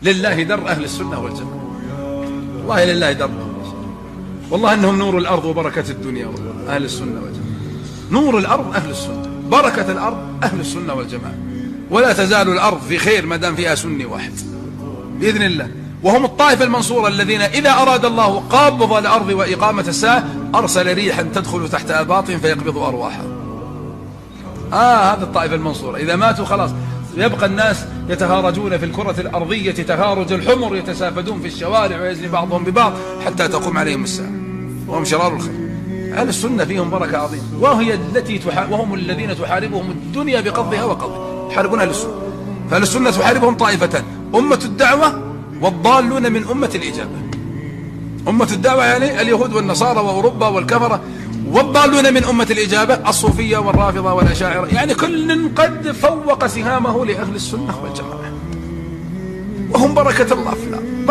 لله در أهل السنة والجماعة، والله لله در، والله أنهم نور الأرض وبركة الدنيا، أهل السنة والجماعة. نور الأرض أهل السنة، بركة الأرض أهل السنة والجماعة. ولا تزال الأرض في خير ما دام فيها سني واحد بإذن الله. وهم الطائفة المنصورة الذين إذا أراد الله قبض الأرض وإقامة الساعة أرسل ريحا تدخل تحت أباطهم فيقبض أرواحهم. هذا الطائفة المنصورة، إذا ماتوا خلاص يبقى الناس يتهارجون في الكرة الأرضية تهارج الحمر، يتسافدون في الشوارع ويزني بعضهم ببعض حتى تقوم عليهم الساعة، وهم شرار الخلق. أهل السنة فيهم بركة عظيمة، وهم الذين تحاربهم الدنيا بقبضها وقبضها، يحاربون أهل السنة. فأهل السنة تحاربهم طائفتان: أمة الدعوة والضالون من أمة الإجابة. أمة الدعوة يعني اليهود والنصارى وأوروبا والكفرة، والضالون من أمة الإجابة الصوفية والرافضة والأشاعرة، يعني كل قد فوق سهامه لأهل السنة والجماعة، وهم بركة الله في الأرض.